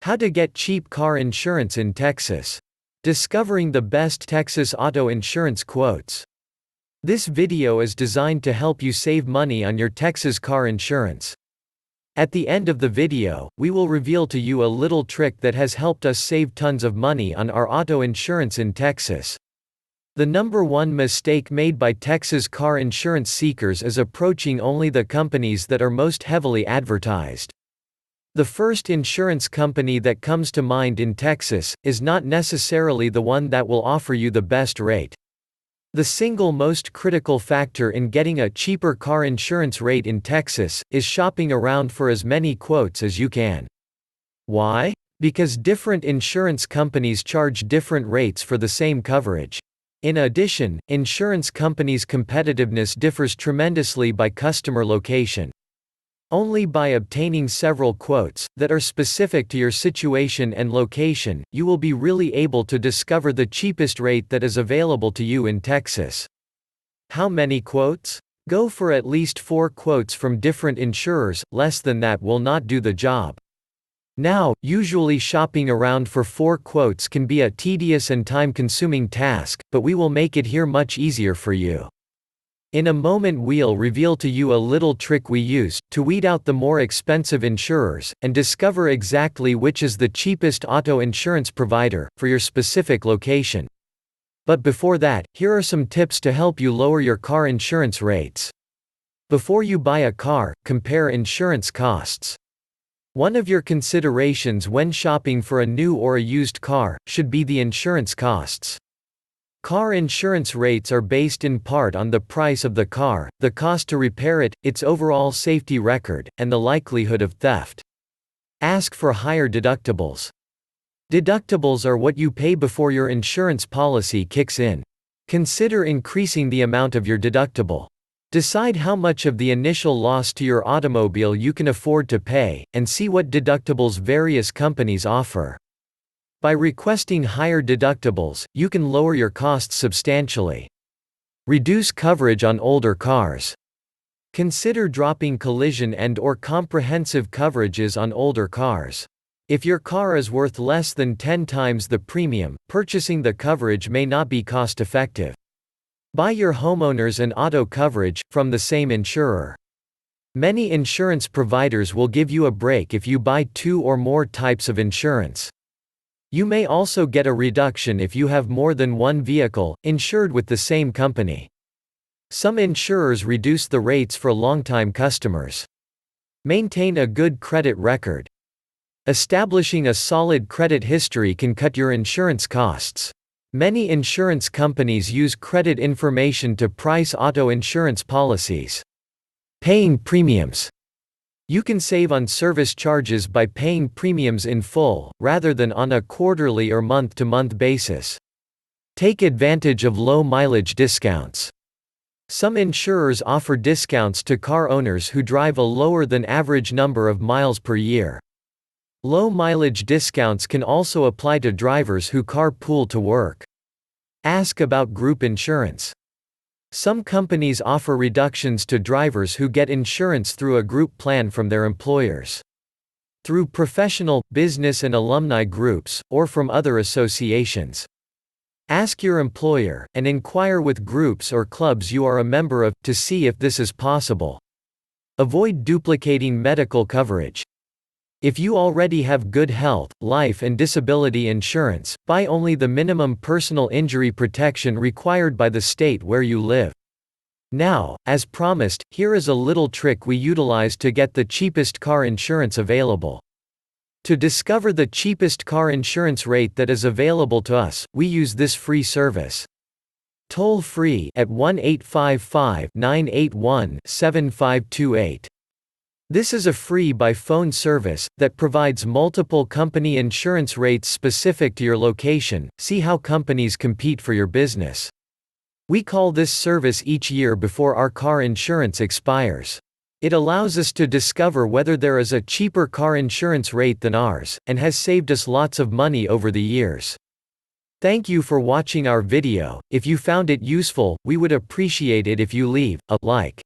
How to get cheap car insurance in Texas. Discovering the best Texas auto insurance quotes. This video is designed to help you save money on your Texas car insurance. At the end of the video, we will reveal to you a little trick that has helped us save tons of money on our auto insurance in Texas. The number one mistake made by Texas car insurance seekers is approaching only the companies that are most heavily advertised. The first insurance company that comes to mind in Texas is not necessarily the one that will offer you the best rate. The single most critical factor in getting a cheaper car insurance rate in Texas is shopping around for as many quotes as you can. Why? Because different insurance companies charge different rates for the same coverage. In addition, insurance companies' competitiveness differs tremendously by customer location. Only by obtaining several quotes that are specific to your situation and location, you will be really able to discover the cheapest rate that is available to you in Texas. How many quotes? Go for at least 4 quotes from different insurers, less than that will not do the job. Now, usually shopping around for 4 quotes can be a tedious and time-consuming task, but we will make it here much easier for you. In a moment we'll reveal to you a little trick we use to weed out the more expensive insurers and discover exactly which is the cheapest auto insurance provider for your specific location. But before that, here are some tips to help you lower your car insurance rates. Before you buy a car, compare insurance costs. One of your considerations when shopping for a new or a used car should be the insurance costs. Car insurance rates are based in part on the price of the car, the cost to repair it, its overall safety record, and the likelihood of theft. Ask for higher deductibles. Deductibles are what you pay before your insurance policy kicks in. Consider increasing the amount of your deductible. Decide how much of the initial loss to your automobile you can afford to pay, and see what deductibles various companies offer. By requesting higher deductibles, you can lower your costs substantially. Reduce coverage on older cars. Consider dropping collision and/or comprehensive coverages on older cars. If your car is worth less than 10 times the premium, purchasing the coverage may not be cost-effective. Buy your homeowners and auto coverage from the same insurer. Many insurance providers will give you a break if you buy 2 or more types of insurance. You may also get a reduction if you have more than one vehicle insured with the same company. Some insurers reduce the rates for longtime customers. Maintain a good credit record. Establishing a solid credit history can cut your insurance costs. Many insurance companies use credit information to price auto insurance policies. Paying premiums. You can save on service charges by paying premiums in full, rather than on a quarterly or month-to-month basis. Take advantage of low mileage discounts. Some insurers offer discounts to car owners who drive a lower than average number of miles per year. Low mileage discounts can also apply to drivers who carpool to work. Ask about group insurance. Some companies offer reductions to drivers who get insurance through a group plan from their employers. Through professional, business and alumni groups, or from other associations. Ask your employer, and inquire with groups or clubs you are a member of, to see if this is possible. Avoid duplicating medical coverage. If you already have good health, life and disability insurance, buy only the minimum personal injury protection required by the state where you live. Now, as promised, here is a little trick we utilize to get the cheapest car insurance available. To discover the cheapest car insurance rate that is available to us, we use this free service. Toll free at 1-855-981-7528. This is a free by phone service that provides multiple company insurance rates specific to your location. See how companies compete for your business. We call this service each year before our car insurance expires. It allows us to discover whether there is a cheaper car insurance rate than ours, and has saved us lots of money over the years. Thank you for watching our video. If you found it useful, we would appreciate it if you leave a like.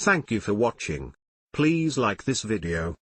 Thank you for watching. Please like this video.